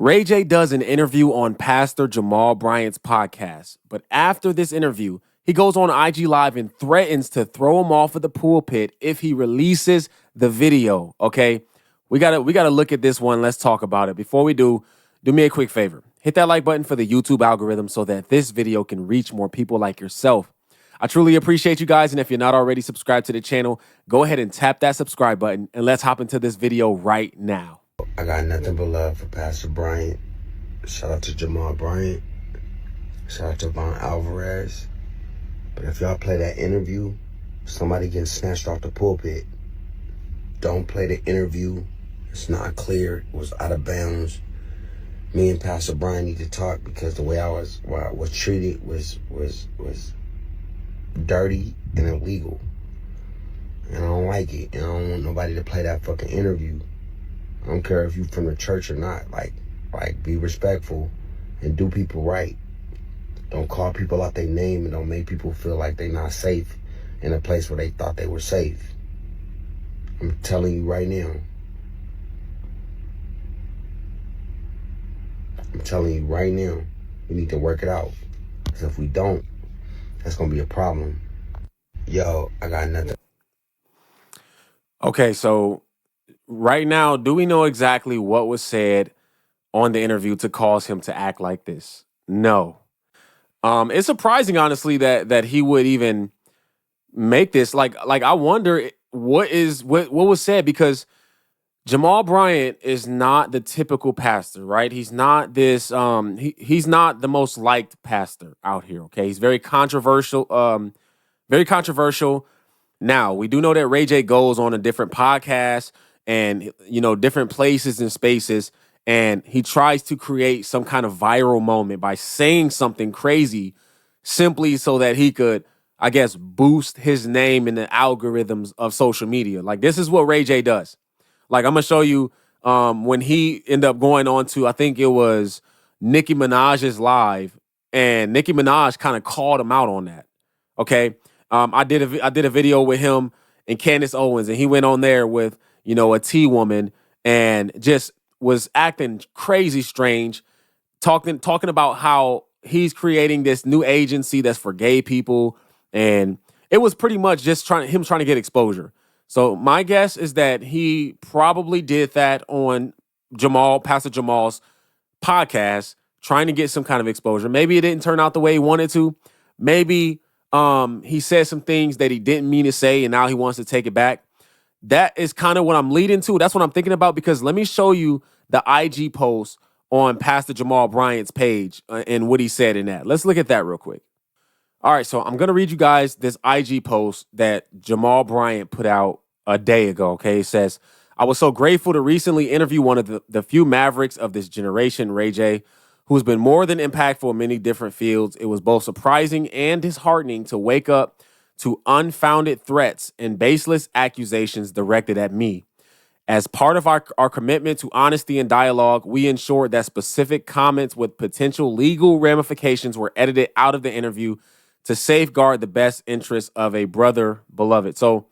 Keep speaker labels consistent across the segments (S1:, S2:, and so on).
S1: Ray J does an interview on Pastor Jamal Bryant's podcast, but after this interview, he goes on IG Live and threatens to throw him off of the pulpit if he releases the video. Okay, we gotta look at this one. Let's talk about it. Before we do me a quick favor. Hit that like button for the YouTube algorithm so that this video can reach more people like yourself. I truly appreciate you guys, and if you're not already subscribed to the channel, go ahead and tap that subscribe button, and let's hop into this video right now.
S2: I got nothing but love for Pastor Bryant. Shout out to Jamal Bryant. Shout out to Von Alvarez. But if y'all play that interview, somebody getting snatched off the pulpit. Don't play the interview. It's not clear. It was out of bounds. Me and Pastor Bryant need to talk because the way I was treated was dirty and illegal. And I don't like it. And I don't want nobody to play that fucking interview. I don't care if you from the church or not. Like be respectful and do people right. Don't call people out their name and don't make people feel like they're not safe in a place where they thought they were safe. I'm telling you right now. I'm telling you right now, we need to work it out. Because if we don't, that's going to be a problem. Yo, I got nothing.
S1: Okay, so right now, do we know exactly what was said on the interview to cause him to act like this? No. It's surprising, honestly, that he would even make this. Like I wonder what was said, because Jamal Bryant is not the typical pastor, right? He's not this. He's not the most liked pastor out here. Okay, he's very controversial. Very controversial. Now we do know that Ray J goes on a different podcast and different places and spaces, and he tries to create some kind of viral moment by saying something crazy, simply so that he could, I guess, boost his name in the algorithms of social media. Like, this is what Ray J does. Like, I'm gonna show you when he ended up going on to, I think it was Nicki Minaj's live, and Nicki Minaj kind of called him out on that. Okay, I did a video with him and Candace Owens, and he went on there with a T woman and just was acting crazy strange, talking about how he's creating this new agency that's for gay people, and it was pretty much just trying to get exposure. So my guess is that he probably did that on Pastor Jamal's podcast, trying to get some kind of exposure. Maybe it didn't turn out the way he wanted to. Maybe he said some things that he didn't mean to say, and now he wants to take it back. That is kind of what I'm leading to. That's what I'm thinking about, because let me show you the IG post on Pastor Jamal Bryant's page and what he said in that. Let's look at that real quick. All right, so I'm going to read you guys this IG post that Jamal Bryant put out a day ago, okay? It says, "I was so grateful to recently interview one of the few mavericks of this generation, Ray J, who's been more than impactful in many different fields. It was both surprising and disheartening to wake up to unfounded threats and baseless accusations directed at me. As part of our commitment to honesty and dialogue, we ensured that specific comments with potential legal ramifications were edited out of the interview to safeguard the best interests of a brother beloved." So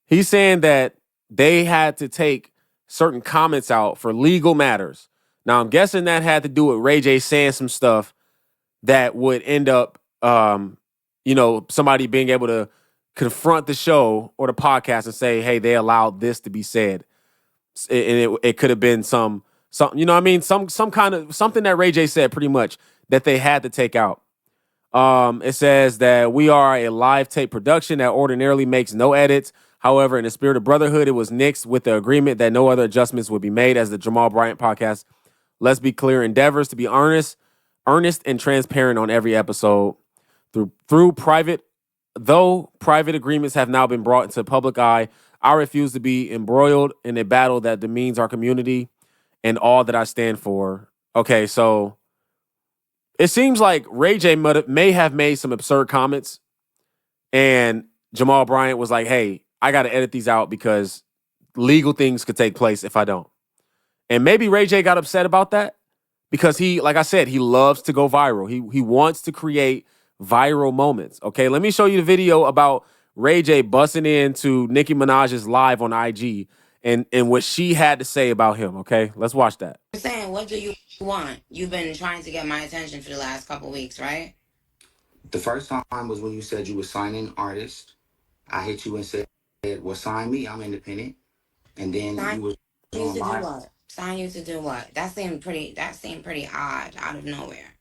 S1: he's saying that they had to take certain comments out for legal matters. Now, I'm guessing that had to do with Ray J saying some stuff that would end up, somebody being able to confront the show or the podcast and say, hey, they allowed this to be said. And it could have been some kind of something that Ray J said, pretty much, that they had to take out. It says that we are a live tape production that ordinarily makes no edits. However, in the spirit of brotherhood, it was nixed with the agreement that no other adjustments would be made as the Jamal Bryant podcast. Let's be clear, endeavors to be earnest and transparent on every episode. Through private agreements have now been brought into the public eye, I refuse to be embroiled in a battle that demeans our community and all that I stand for. Okay, so it seems like Ray J may have made some absurd comments, and Jamal Bryant was like, hey, I got to edit these out because legal things could take place if I don't. And maybe Ray J got upset about that because he, like I said, he loves to go viral. He wants to create viral moments. Okay, let me show you the video about Ray J busting into Nicki Minaj's live on IG and what she had to say about him. Okay, let's watch that.
S3: Saying what do you want? You've been trying to get my attention for the last couple weeks, right?
S4: The first time was when you said you were signing artists. I hit you and said, "Well, sign me. I'm independent." And then
S3: Sign
S4: you was
S3: you
S4: on
S3: to do
S4: live.
S3: what? Sign you to do what? That seemed pretty odd out of nowhere.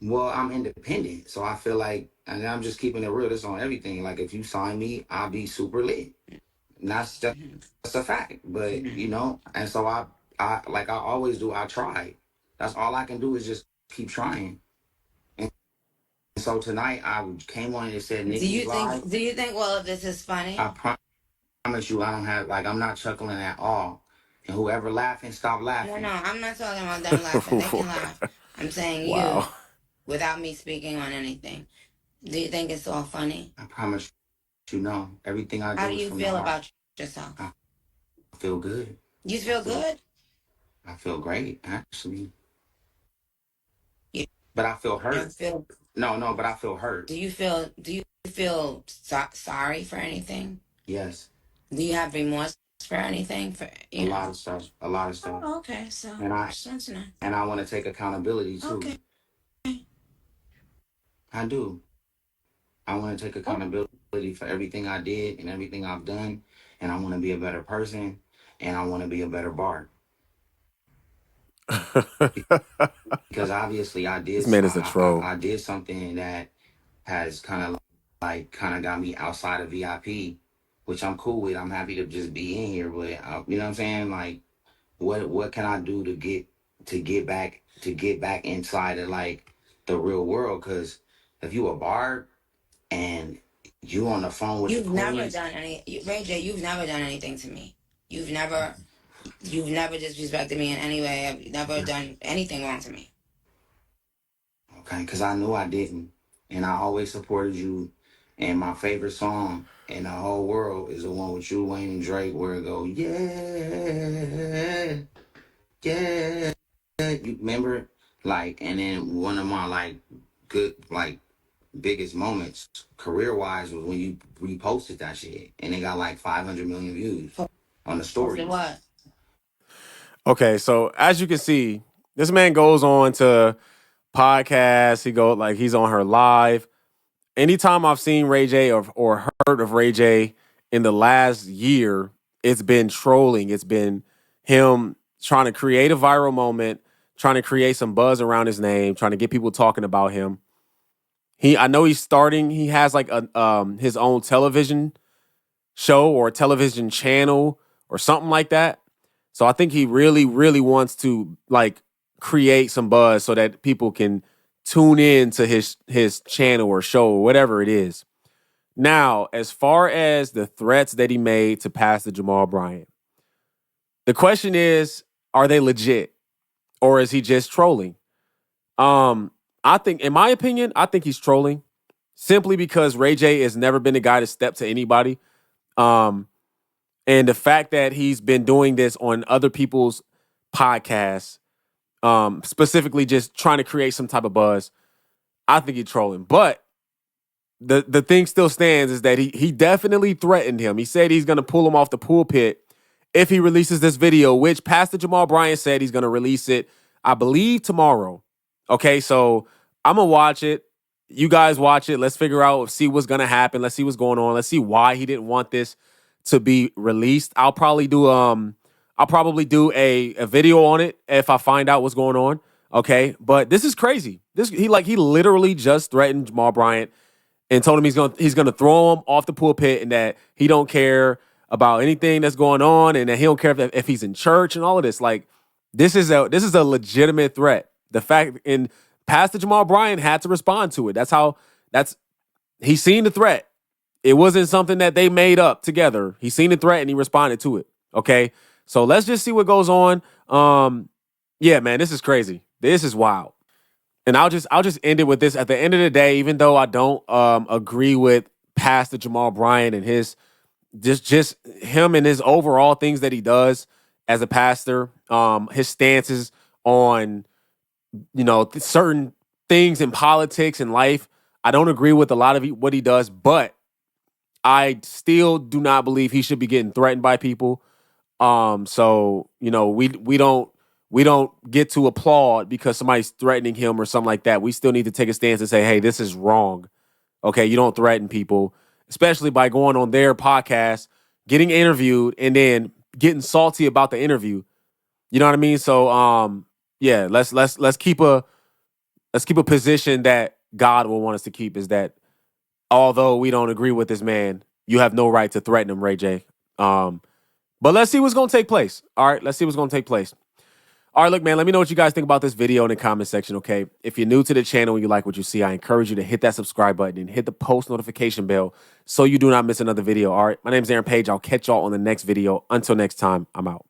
S4: Well, I'm independent, so I feel like, and I'm just keeping it real. This on everything. Like if you sign me, I'll be super lit. And that's
S3: Mm-hmm.
S4: just a fact. But
S3: Mm-hmm.
S4: and so I like I always do. I try. That's all I can do is just keep trying. And so tonight I came on and said Nicki's live.
S3: Do you think all of this is
S4: I
S3: funny?
S4: promise you, I don't have like I'm not chuckling at all. And whoever laughing, stop
S3: No,
S4: laughing.
S3: I'm not talking about them laughing. They can laugh. I'm saying
S1: Wow.
S3: you, without me speaking on anything. Do you think it's all funny?
S4: I promise you, know everything I
S3: How do
S4: do is
S3: you
S4: from the
S3: feel
S4: heart.
S3: about yourself?
S4: I feel good.
S3: You
S4: I
S3: feel
S4: feel
S3: good?
S4: I feel great actually,
S3: You
S4: but I feel
S3: don't
S4: hurt.
S3: feel.
S4: No, but I feel hurt.
S3: Do you feel sorry for anything?
S4: Yes,
S3: Do you have remorse for anything? For
S4: a
S3: you know?
S4: lot of stuff, a lot of stuff,
S3: Oh, okay. So
S4: and
S3: that's nice.
S4: I want to take accountability too.
S3: Okay.
S4: I do. I want to take
S3: Oh,
S4: accountability for everything I did and everything I've done, and I want to be a better person, and I want to be a better Bart. Because obviously
S1: This man is a troll.
S4: I did something that has kind of got me outside of VIP, which I'm cool with. I'm happy to just be in here, but you know what I'm saying? Like, what can I do to get back inside of like the real world? Because if you a barb and you on the phone with the
S3: you've never
S4: queens,
S3: done Ray J. You've never done anything to me. You've never, you've never disrespected me in any way. You've never done anything wrong to me.
S4: okay? Because I knew I didn't, and I always supported you. And my favorite song in the whole world is the one with you, Wayne, and Drake, where it go, yeah, yeah. You remember? Like, and then one of my like good like biggest moments career wise was when you reposted that shit and it got like 500 million views on the
S3: Posted
S4: stories.
S3: what?
S1: Okay, so as you can see, this man goes on to podcasts. He's on her live. Anytime I've seen Ray J or heard of Ray J in the last year, it's been trolling. It's been him trying to create a viral moment, trying to create some buzz around his name, trying to get people talking about him. I know he's starting. He has like his own television show or television channel or something like that. So I think he really, really wants to like create some buzz so that people can tune in to his channel or show or whatever it is. Now, as far as the threats that he made to Pastor Jamal Bryant, the question is, are they legit or is he just trolling? I think, in my opinion, I think he's trolling simply because Ray J has never been the guy to step to anybody. Um, and the fact that he's been doing this on other people's podcasts, specifically just trying to create some type of buzz, I think he's trolling. But the thing still stands is that he definitely threatened him. He said he's gonna pull him off the pulpit if he releases this video, which Pastor Jamal Bryant said he's gonna release it, I believe, tomorrow. Okay, so I'm gonna watch it. You guys watch it. Let's figure out, see what's gonna happen. Let's see what's going on. Let's see why he didn't want this to be released. I'll probably do a video on it if I find out what's going on. Okay, but this is crazy. He literally just threatened Jamal Bryant and told him he's gonna throw him off the pulpit and that he don't care about anything that's going on and that he don't care if he's in church and all of this. Like, this is a legitimate threat. The fact, and Pastor Jamal Bryant had to respond to it. He's seen the threat. It wasn't something that they made up together. He seen the threat and he responded to it. Okay, so let's just see what goes on. Yeah, man, this is crazy. This is wild. And I'll just end it with this. At the end of the day, even though I don't agree with Pastor Jamal Bryant and his just him and his overall things that he does as a pastor, his stances on certain things in politics and life, I don't agree with a lot of what he does, but I still do not believe he should be getting threatened by people. So we don't we don't get to applaud because somebody's threatening him or something like that. We still need to take a stance and say, hey, this is wrong. Okay, you don't threaten people, especially by going on their podcast, getting interviewed, and then getting salty about the interview. You know what I mean? So yeah, let's keep a position that God will want us to keep, is that although we don't agree with this man, you have no right to threaten him, Ray J. But let's see what's going to take place. All right, let's see what's going to take place. All right, look, man, let me know what you guys think about this video in the comment section, okay? If you're new to the channel and you like what you see, I encourage you to hit that subscribe button and hit the post notification bell so you do not miss another video, all right? My name's Aaron Page. I'll catch y'all on the next video. Until next time, I'm out.